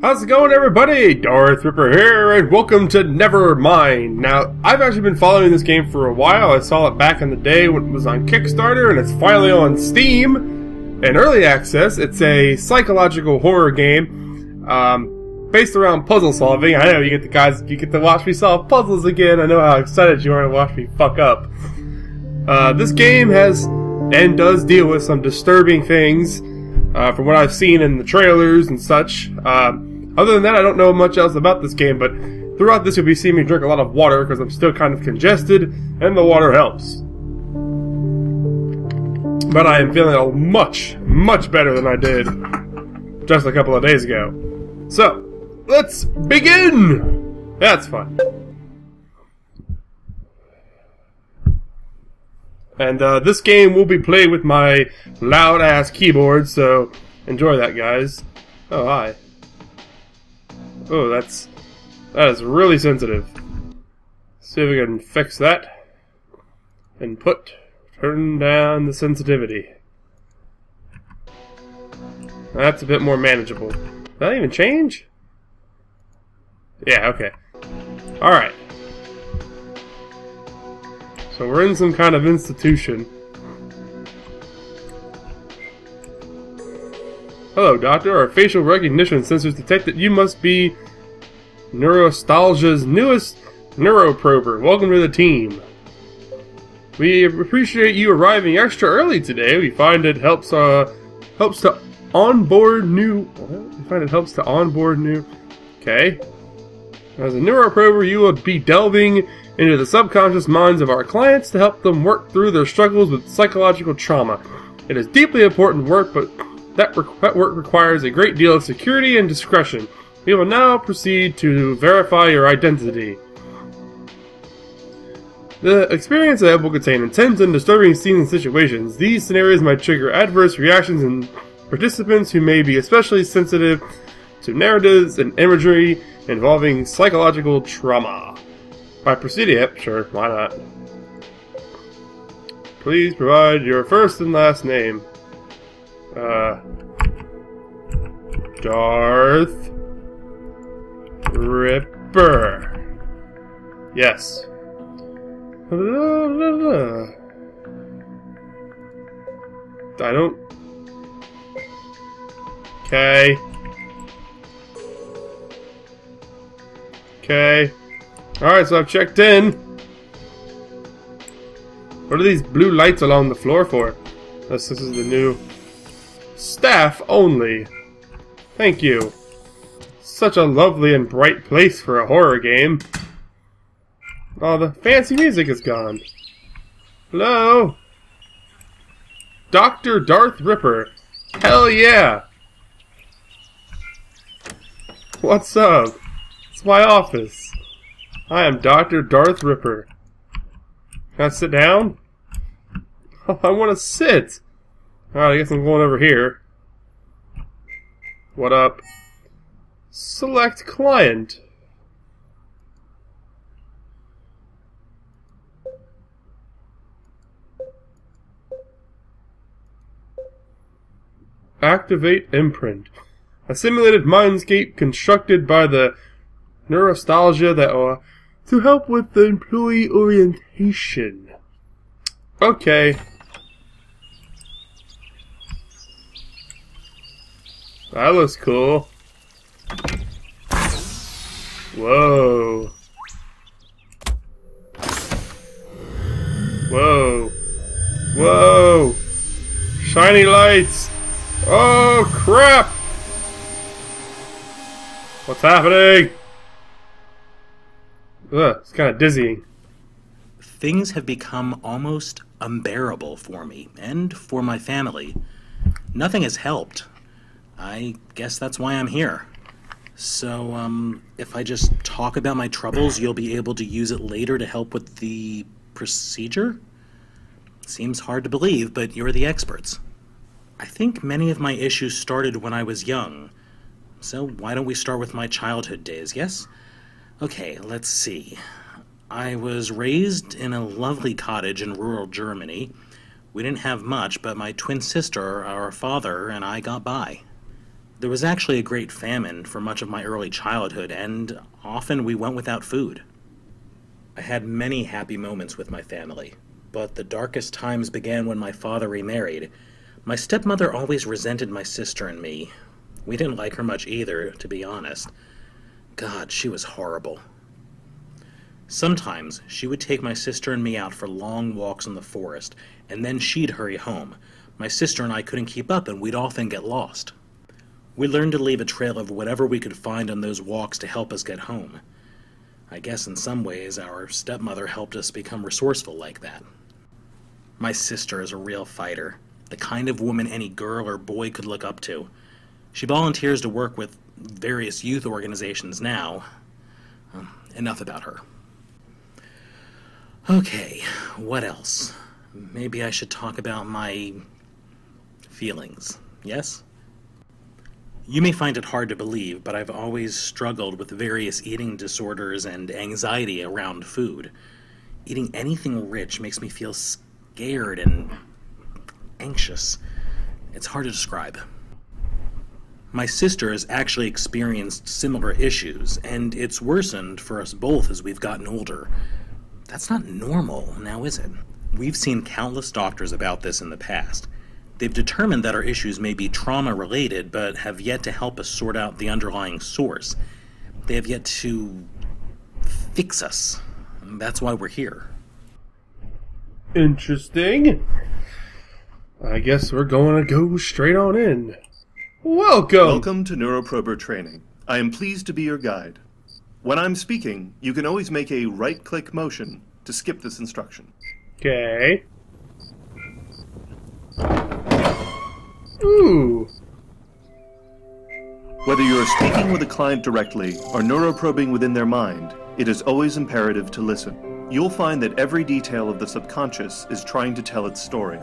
How's it going, everybody? Darth Ripper here, and welcome to Nevermind. Now, I've actually been following this game for a while. I saw it back in the day when it was on Kickstarter, and it's finally on Steam in early access. It's a psychological horror game based around puzzle solving. I know you get to watch me solve puzzles again. I know how excited you are to watch me fuck up. This game has and does deal with some disturbing things from what I've seen in the trailers and such. Other than that, I don't know much else about this game, but throughout this you'll be seeing me drink a lot of water because I'm still kind of congested, and the water helps. But I am feeling much, much better than I did just a couple of days ago. So, let's begin! That's fun. And this game will be played with my loud-ass keyboard, so enjoy that, guys. Oh, hi. Oh, that is really sensitive. See if we can fix that. And turn down the sensitivity. That's a bit more manageable. Did that even change? Yeah, okay. Alright. So we're in some kind of institution. Hello, Doctor. Our facial recognition sensors detect that you must be Neurostalgia's newest neuroprober. Welcome to the team. We appreciate you arriving extra early today. We find it helps to onboard new. Okay. As a neuroprober, you will be delving into the subconscious minds of our clients to help them work through their struggles with psychological trauma. It is deeply important work, but that work requires a great deal of security and discretion. We will now proceed to verify your identity. The experience ahead will contain intense and disturbing scenes and situations. These scenarios might trigger adverse reactions in participants who may be especially sensitive to narratives and imagery involving psychological trauma. By proceeding, yep, sure, why not? Please provide your first and last name. Darth Ripper. Yes. I don't... Okay. Okay. Alright, so I've checked in. What are these blue lights along the floor for? This is the new... Staff only. Thank you. Such a lovely and bright place for a horror game. Oh, the fancy music is gone. Hello? Dr. Darth Ripper. Hell yeah! What's up? It's my office. I am Dr. Darth Ripper. Can I sit down? I want to sit. Alright, I guess I'm going over here. What up? Select client. Activate imprint. A simulated mindscape constructed by the Neurostalgia that to help with the employee orientation. Okay. That looks cool. Whoa. Whoa. Whoa. Shiny lights. Oh, crap. What's happening? Ugh, it's kind of dizzying. Things have become almost unbearable for me, and for my family. Nothing has helped. I guess that's why I'm here. So, if I just talk about my troubles, you'll be able to use it later to help with the procedure? Seems hard to believe, but you're the experts. I think many of my issues started when I was young. So why don't we start with my childhood days, yes? Okay, let's see. I was raised in a lovely cottage in rural Germany. We didn't have much, but my twin sister, our father, and I got by. There was actually a great famine for much of my early childhood, and often we went without food. I had many happy moments with my family, but the darkest times began when my father remarried. My stepmother always resented my sister and me. We didn't like her much either, to be honest. God, she was horrible. Sometimes she would take my sister and me out for long walks in the forest, and then she'd hurry home. My sister and I couldn't keep up, and we'd often get lost. We learned to leave a trail of whatever we could find on those walks to help us get home. I guess in some ways our stepmother helped us become resourceful like that. My sister is a real fighter, the kind of woman any girl or boy could look up to. She volunteers to work with various youth organizations now. Enough about her. Okay, what else? Maybe I should talk about my feelings, yes? You may find it hard to believe, but I've always struggled with various eating disorders and anxiety around food. Eating anything rich makes me feel scared and anxious. It's hard to describe. My sister has actually experienced similar issues, and it's worsened for us both as we've gotten older. That's not normal, now is it? We've seen countless doctors about this in the past. They've determined that our issues may be trauma-related, but have yet to help us sort out the underlying source. They have yet to fix us. That's why we're here. Interesting. I guess we're going to go straight on in. Welcome! Welcome to Neuroprober Training. I am pleased to be your guide. When I'm speaking, you can always make a right-click motion to skip this instruction. Okay. Ooh. Whether you are speaking with a client directly or neuroprobing within their mind, it is always imperative to listen. You'll find that every detail of the subconscious is trying to tell its story.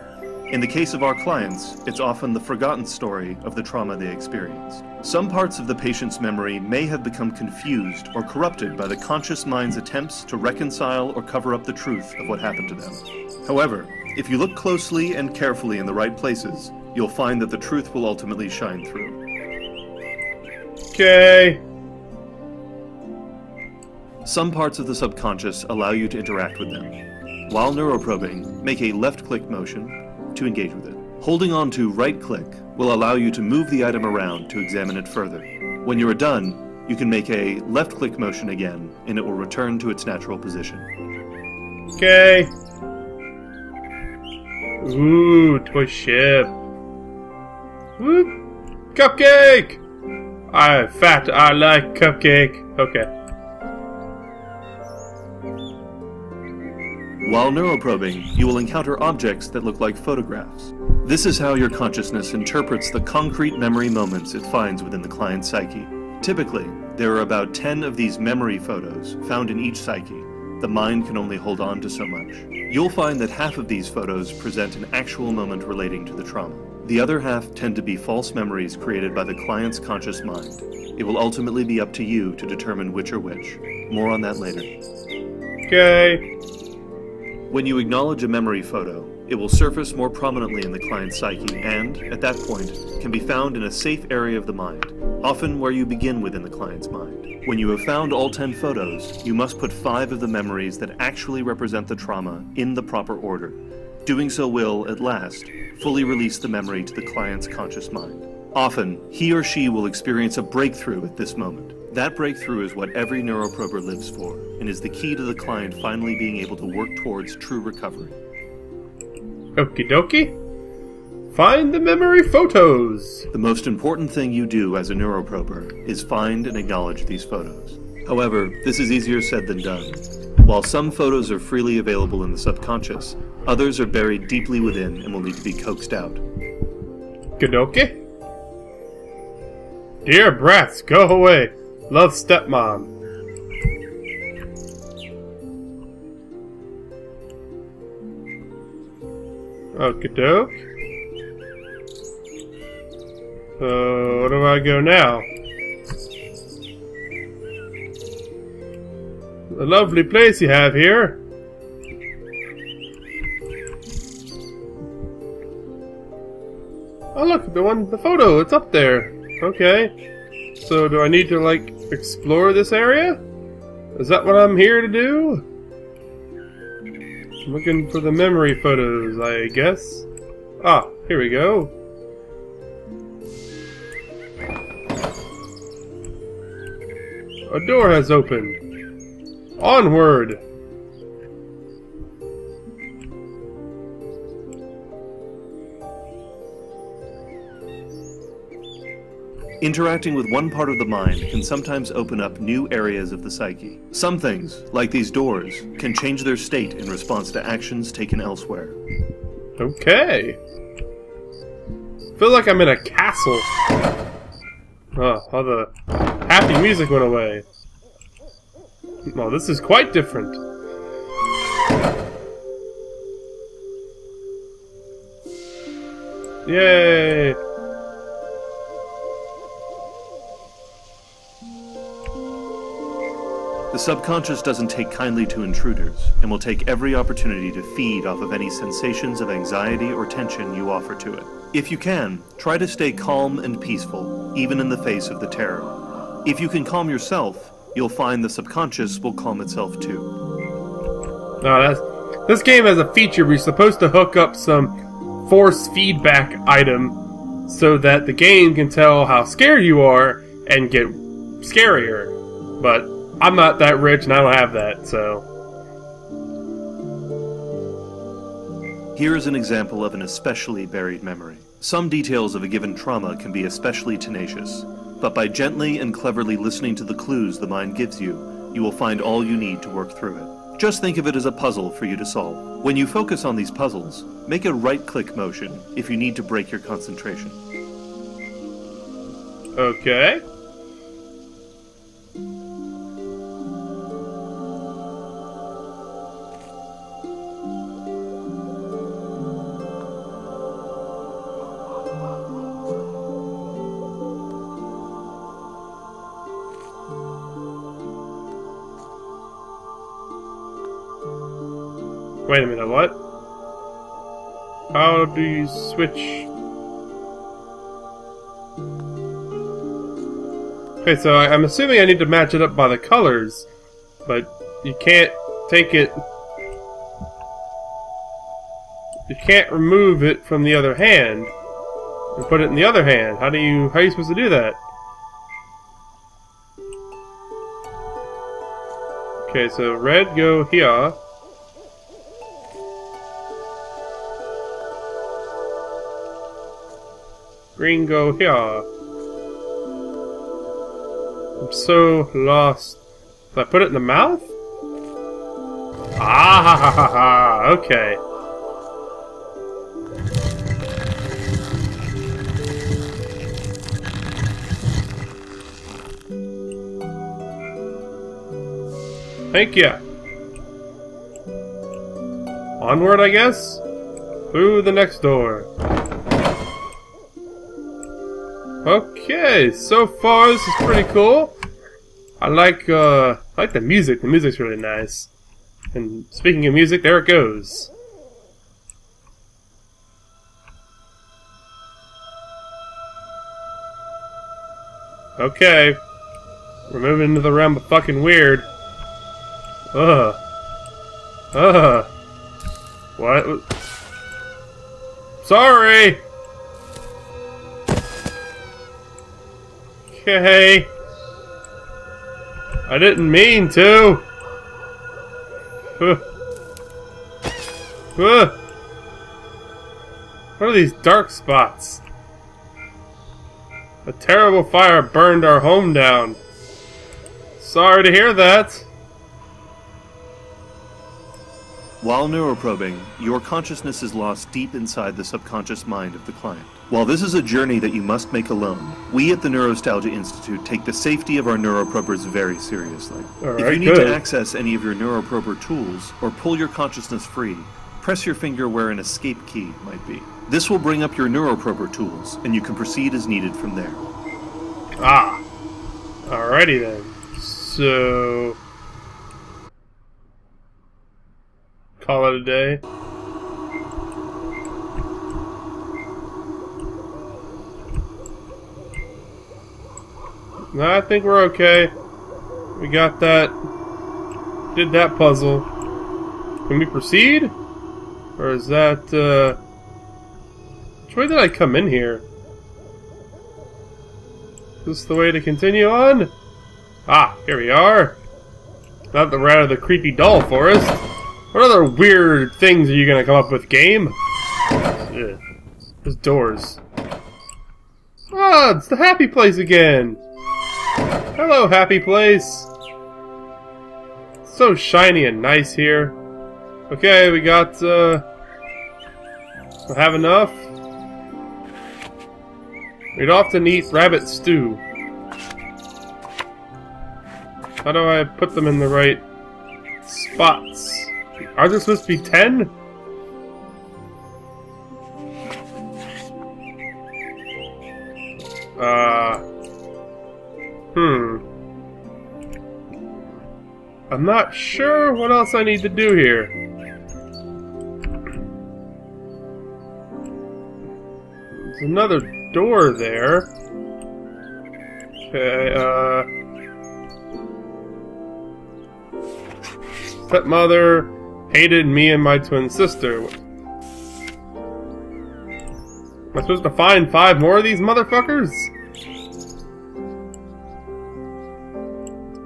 In the case of our clients, it's often the forgotten story of the trauma they experienced. Some parts of the patient's memory may have become confused or corrupted by the conscious mind's attempts to reconcile or cover up the truth of what happened to them. However, if you look closely and carefully in the right places, you'll find that the truth will ultimately shine through. Okay. Some parts of the subconscious allow you to interact with them. While neuroprobing, make a left-click motion to engage with it. Holding on to right-click will allow you to move the item around to examine it further. When you are done, you can make a left-click motion again, and it will return to its natural position. Okay. Ooh, toy ship. Whoop. Cupcake! I like cupcake. Okay. While neuroprobing, you will encounter objects that look like photographs. This is how your consciousness interprets the concrete memory moments it finds within the client's psyche. Typically, there are about 10 of these memory photos found in each psyche. The mind can only hold on to so much. You'll find that half of these photos present an actual moment relating to the trauma. The other half tend to be false memories created by the client's conscious mind. It will ultimately be up to you to determine which are which. More on that later. Okay. When you acknowledge a memory photo, it will surface more prominently in the client's psyche and, at that point, can be found in a safe area of the mind, often where you begin within the client's mind. When you have found all 10 photos, you must put 5 of the memories that actually represent the trauma in the proper order. Doing so will, at last, fully release the memory to the client's conscious mind. Often, he or she will experience a breakthrough at this moment. That breakthrough is what every neuroprober lives for, and is the key to the client finally being able to work towards true recovery. Okie dokie. Find the memory photos. The most important thing you do as a neuroprober is find and acknowledge these photos. However, this is easier said than done. While some photos are freely available in the subconscious, others are buried deeply within and will need to be coaxed out. Kadoki? Dear brats, go away. Love stepmom. Okie doke. So, where do I go now? A lovely place you have here. Oh look, the photo, it's up there. Okay. So do I need to, like, explore this area? Is that what I'm here to do? I'm looking for the memory photos, I guess. Ah, here we go. A door has opened. Onward! Interacting with one part of the mind can sometimes open up new areas of the psyche. Some things, like these doors, can change their state in response to actions taken elsewhere. Okay. Feel like I'm in a castle. Oh, how the happy music went away. Oh, this is quite different. Yay! The subconscious doesn't take kindly to intruders, and will take every opportunity to feed off of any sensations of anxiety or tension you offer to it. If you can, try to stay calm and peaceful, even in the face of the terror. If you can calm yourself, you'll find the subconscious will calm itself too. No, this game has a feature where you're supposed to hook up some force feedback item so that the game can tell how scared you are and get scarier. But I'm not that rich and I don't have that, so... Here is an example of an especially buried memory. Some details of a given trauma can be especially tenacious, but by gently and cleverly listening to the clues the mind gives you, you will find all you need to work through it. Just think of it as a puzzle for you to solve. When you focus on these puzzles, make a right-click motion if you need to break your concentration. Okay. Wait a minute, what? How do you switch? Okay, so I'm assuming I need to match it up by the colors, but you can't take it... You can't remove it from the other hand and put it in the other hand. How are you supposed to do that? Okay, so red go here. Green go here. I'm so lost. Did I put it in the mouth? Ah ha ha ha ha. Okay. Thank you. Onward, I guess? Through the next door. Okay, so far this is pretty cool. I like the music. The music's really nice. And speaking of music, there it goes. Okay. We're moving into the realm of fucking weird. Ugh. Ugh. What? Sorry! Okay. I didn't mean to. What are these dark spots? A terrible fire burned our home down. Sorry to hear that. While neuroprobing, your consciousness is lost deep inside the subconscious mind of the client. While this is a journey that you must make alone, we at the Neurostalgia Institute take the safety of our neuroprobers very seriously. If you need to access any of your neuroprober tools or pull your consciousness free, press your finger where an escape key might be. This will bring up your neuroprober tools, and you can proceed as needed from there. Ah. Alrighty then. So... call it a day. No, I think we're okay. We got that. Did that puzzle. Can we proceed? Or is that, which way did I come in here? Is this the way to continue on? Ah, here we are. Now that we're out of the creepy doll forest. What other weird things are you gonna come up with, game? Ugh. There's doors. Ah, it's the happy place again! Hello, happy place! It's so shiny and nice here. Okay, we got, have enough? We'd often eat rabbit stew. How do I put them in the right spots? Are there supposed to be 10? I'm not sure what else I need to do here. There's another door there. Okay, Stepmother hated me and my twin sister. Am I supposed to find 5 more of these motherfuckers?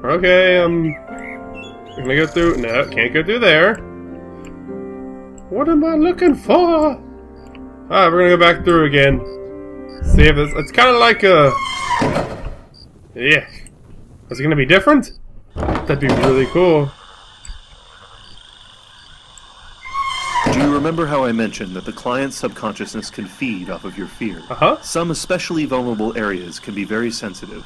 Okay, can I go through? No, can't go through there. What am I looking for? Alright, we're gonna go back through again. See if it's kind of like a... Yeah. Is it gonna be different? That'd be really cool. Do you remember how I mentioned that the client's subconsciousness can feed off of your fear? Uh-huh. Some especially vulnerable areas can be very sensitive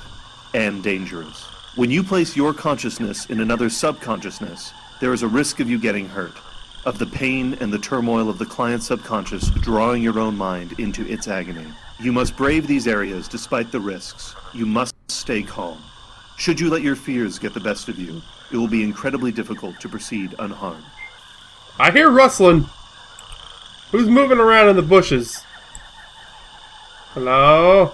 and dangerous. When you place your consciousness in another's subconsciousness, there is a risk of you getting hurt, of the pain and the turmoil of the client's subconscious drawing your own mind into its agony. You must brave these areas despite the risks. You must stay calm. Should you let your fears get the best of you, it will be incredibly difficult to proceed unharmed. I hear rustling. Who's moving around in the bushes? Hello?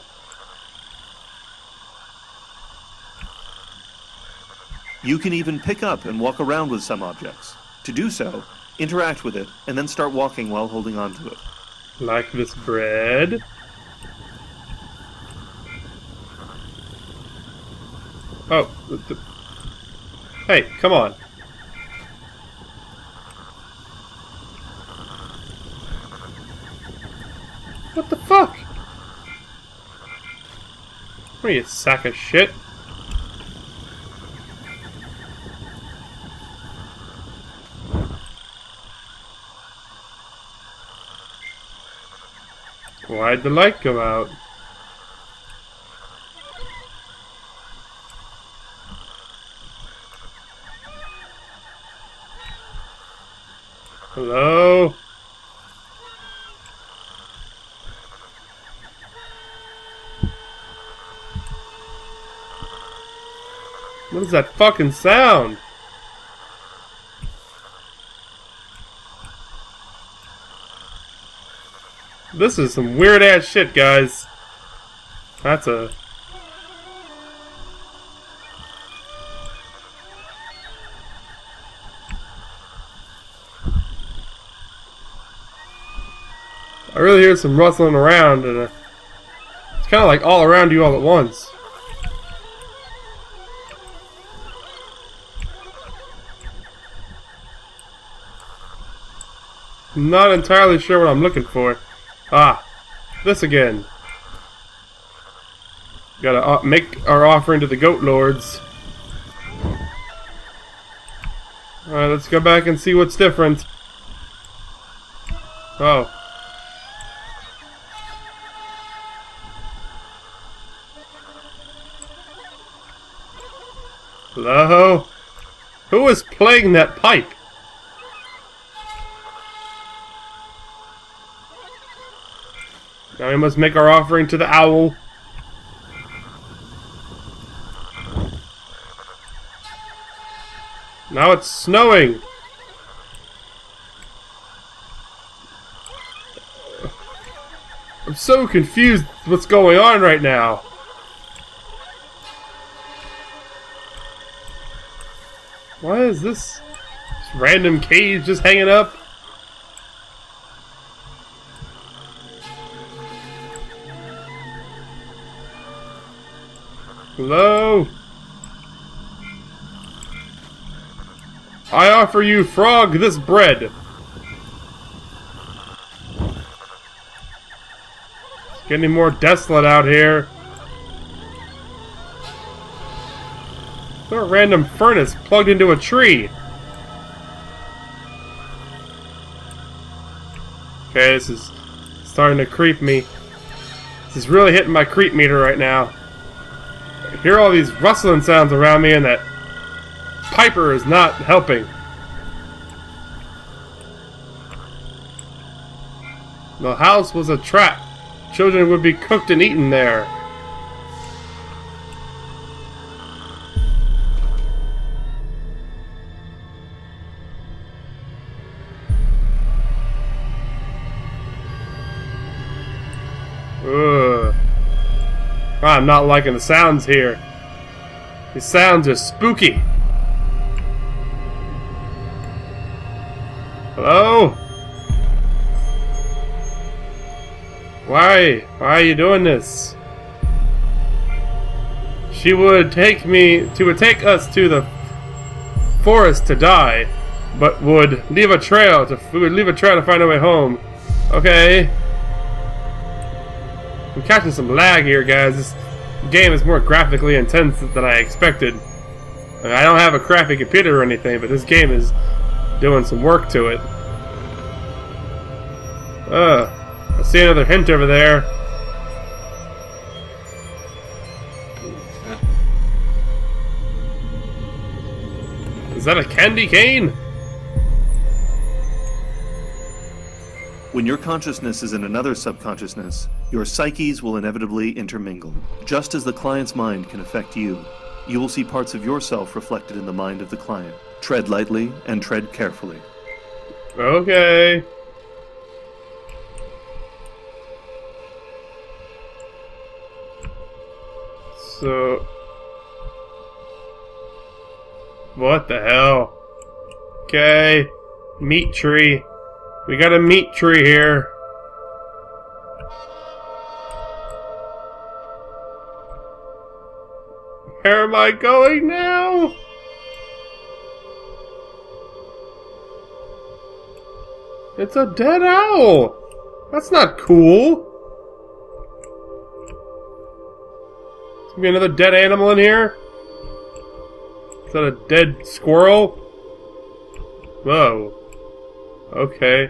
You can even pick up and walk around with some objects. To do so, interact with it, and then start walking while holding on to it. Like this bread. Oh. Hey, come on. What the fuck? What are you, sack of shit? Why'd the light go out? Hello? What is that fucking sound? This is some weird ass shit, guys. That's a... I really hear some rustling around, and it's kind of like all around you all at once. I'm not entirely sure what I'm looking for. Ah, this again. Gotta make our offering to the goat lords. Alright, let's go back and see what's different. Oh. Hello? Who is playing that pipe? Now we must make our offering to the owl. Now it's snowing. I'm so confused with what's going on right now. What is this random cage just hanging up? Hello? I offer you, frog, this bread. It's getting more desolate out here. There's a random furnace plugged into a tree. Okay, this is starting to creep me. This is really hitting my creep meter right now. I hear all these rustling sounds around me, and that Piper is not helping. The house was a trap. Children would be cooked and eaten there. Ugh. I'm not liking the sounds here. These sounds are spooky. Hello? Why? Why are you doing this? She would take us to the forest to die, but would leave a trail to find our way home. Okay. I'm catching some lag here, guys. This game is more graphically intense than I expected. I don't have a crappy computer or anything, but this game is doing some work to it. I see another hint over there. Is that a candy cane? When your consciousness is in another subconsciousness, your psyches will inevitably intermingle. Just as the client's mind can affect you, you will see parts of yourself reflected in the mind of the client. Tread lightly and tread carefully. Okay. So... what the hell? Okay. Meat tree. We got a meat tree here. Where am I going now? It's a dead owl! That's not cool! There's gonna be another dead animal in here? Is that a dead squirrel? Whoa. Okay.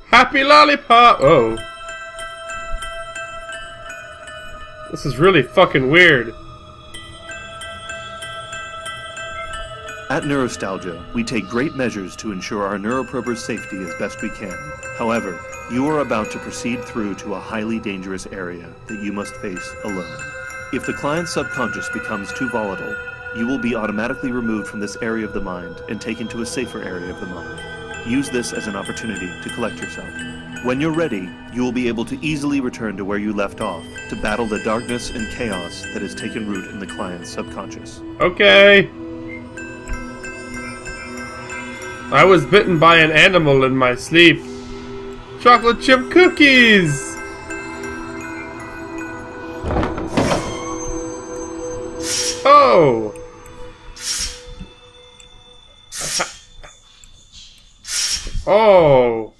Happy lollipop! Oh. This is really fucking weird. At Neurostalgia, we take great measures to ensure our neuroprober's safety as best we can. However, you are about to proceed through to a highly dangerous area that you must face alone. If the client's subconscious becomes too volatile, you will be automatically removed from this area of the mind and taken to a safer area of the mind. Use this as an opportunity to collect yourself. When you're ready, you will be able to easily return to where you left off to battle the darkness and chaos that has taken root in the client's subconscious. Okay. I was bitten by an animal in my sleep. Chocolate chip cookies! Oh! Oh!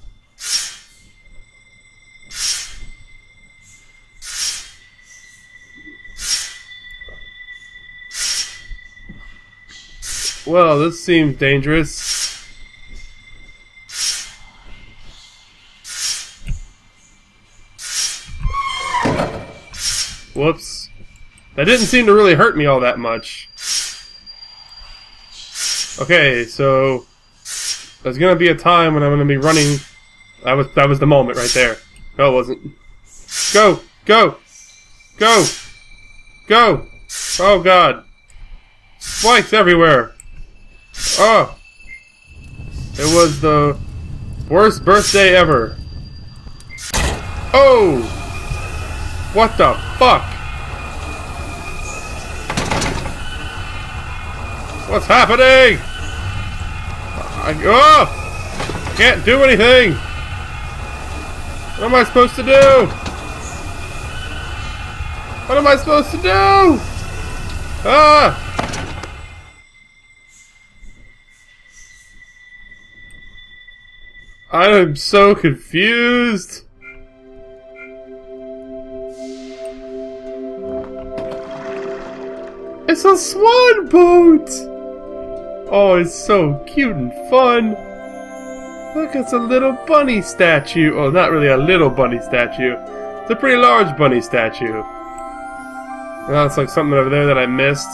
Well, this seems dangerous. Whoops. That didn't seem to really hurt me all that much. Okay, so there's gonna be a time when I'm gonna be running. That was the moment right there. No, it wasn't. Go! Go! Go! Go! Oh god. Spikes everywhere! Oh! It was the worst birthday ever. Oh! What the fuck? What's happening? Can't do anything. What am I supposed to do? What am I supposed to do? Ah! I am so confused. It's a swan boat! Oh, it's so cute and fun. Look, it's a little bunny statue. Oh, not really a little bunny statue. It's a pretty large bunny statue. Oh, it's like something over there that I missed.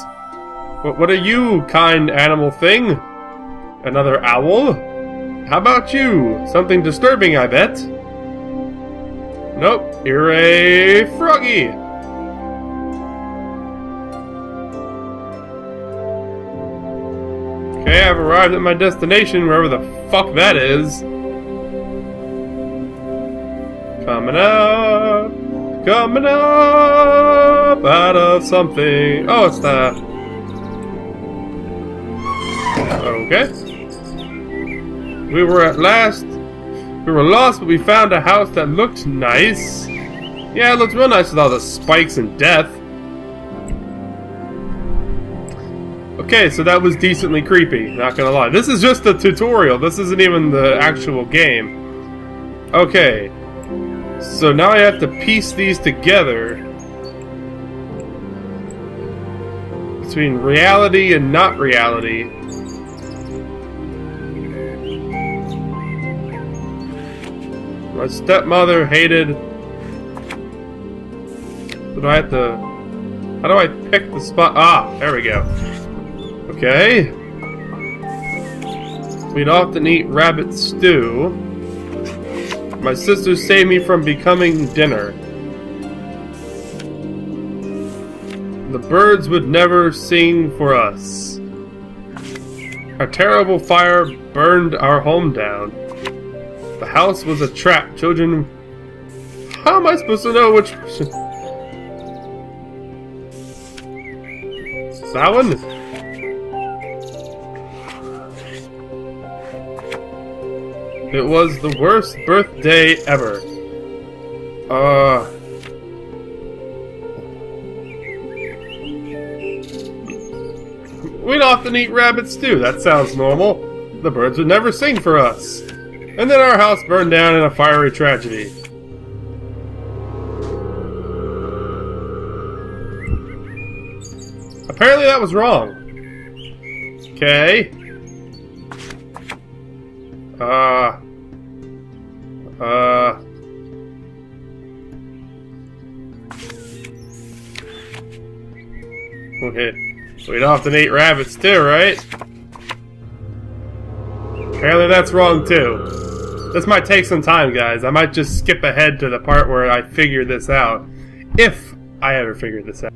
What are you, kind animal thing? Another owl? How about you? Something disturbing, I bet. Nope, you're a froggy. Okay, I've arrived at my destination, wherever the fuck that is. Coming up out of something. Oh, it's the... Okay. We were lost, but we found a house that looked nice. Yeah, it looked real nice with all the spikes and death. Okay, so that was decently creepy, not gonna lie. This is just the tutorial, this isn't even the actual game. Okay, so now I have to piece these together between reality and not reality. My stepmother hated... How do I pick the spot? Ah, there we go. Okay. We'd often eat rabbit stew. My sister saved me from becoming dinner. The birds would never sing for us. A terrible fire burned our home down. The house was a trap. Children... How am I supposed to know which... That one? It was the worst birthday ever. We'd often eat rabbit stew. That sounds normal. The birds would never sing for us. And then our house burned down in a fiery tragedy. Apparently that was wrong. Okay. Okay. We'd often eat rabbits too, right? Apparently that's wrong too. This might take some time, guys. I might just skip ahead to the part where I figure this out. If I ever figure this out.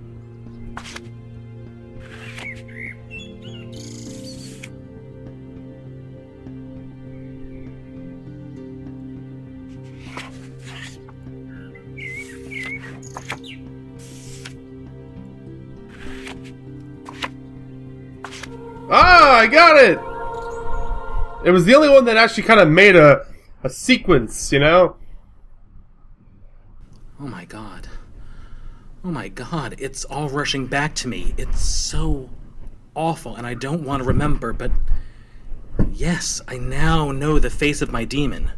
Ah, I got it! It was the only one that actually kind of made a sequence, you know? Oh my god. Oh my god, it's all rushing back to me. It's so awful, and I don't want to remember, but... Yes, I now know the face of my demon.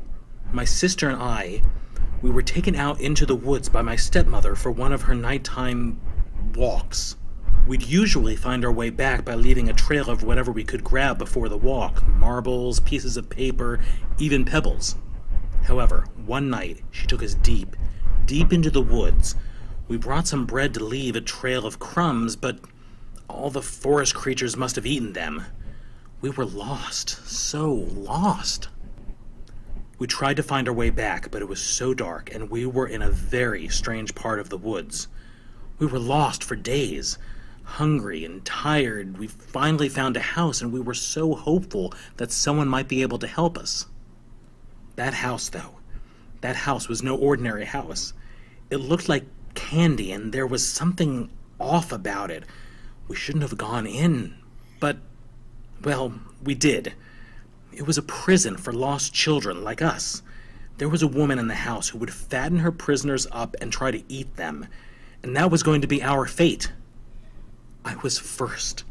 My sister and I, we were taken out into the woods by my stepmother for one of her nighttime walks. We'd usually find our way back by leaving a trail of whatever we could grab before the walk. Marbles, pieces of paper, even pebbles. However, one night, she took us deep, deep into the woods. We brought some bread to leave a trail of crumbs, but all the forest creatures must have eaten them. We were lost, so lost. We tried to find our way back, but it was so dark, and we were in a very strange part of the woods. We were lost for days. Hungry and tired, we finally found a house, and we were so hopeful that someone might be able to help us. That house, though, that house was no ordinary house. It looked like candy, and there was something off about it. We shouldn't have gone in, but Well, we did. It was a prison for lost children like us. There was a woman in the house who would fatten her prisoners up and try to eat them, and that was going to be our fate. I was first.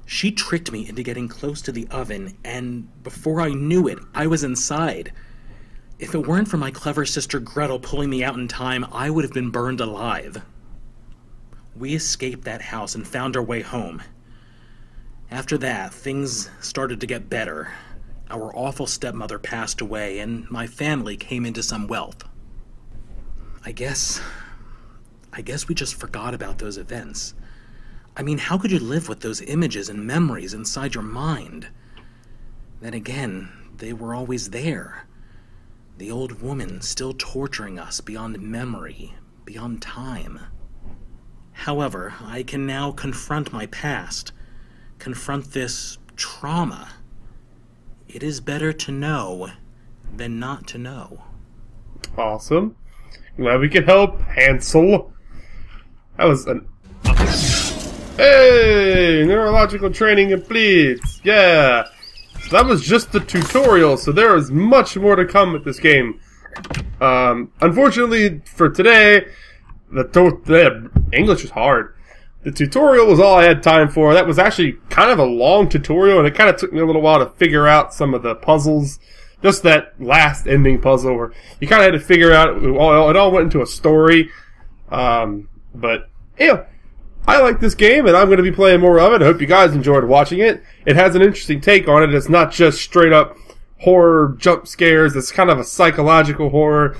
She tricked me into getting close to the oven, and before I knew it, I was inside. If it weren't for my clever sister Gretel pulling me out in time, I would have been burned alive. We escaped that house and found our way home. After that, things started to get better. Our awful stepmother passed away, and my family came into some wealth. I guess we just forgot about those events. I mean, how could you live with those images and memories inside your mind? Then again, they were always there. The old woman still torturing us beyond memory, beyond time. However, I can now confront my past, confront this trauma. It is better to know than not to know. Awesome. Glad we could help, Hansel. That was an... Hey! Neurological training complete! Yeah! So that was just the tutorial, so there is much more to come with this game. Unfortunately, for today, the English is hard. The tutorial was all I had time for. That was actually kind of a long tutorial, and it kind of took me a little while to figure out some of the puzzles. Just that last ending puzzle where you kind of had to figure out, it all went into a story. But, yeah, I like this game, and I'm going to be playing more of it. I hope you guys enjoyed watching it. It has an interesting take on it. It's not just straight up horror jump scares. It's kind of a psychological horror.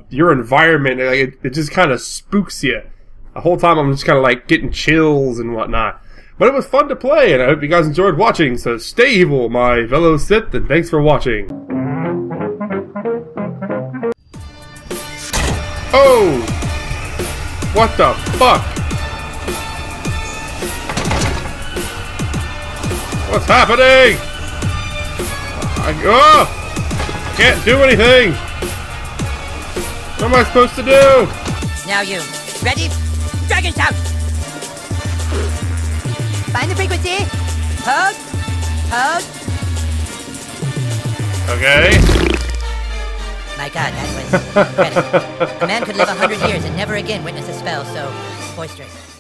Your environment, it just kind of spooks you. The whole time I'm just kind of like getting chills and whatnot. But it was fun to play, and I hope you guys enjoyed watching. So stay evil, my fellow Sith, and thanks for watching. Oh! What the fuck? What's happening? Can't do anything! What am I supposed to do? Now you. Ready? Dragon shout! Find the frequency. Hold. Hold. Okay. My god, that was incredible. A man could live 100 years and never again witness a spell so boisterous.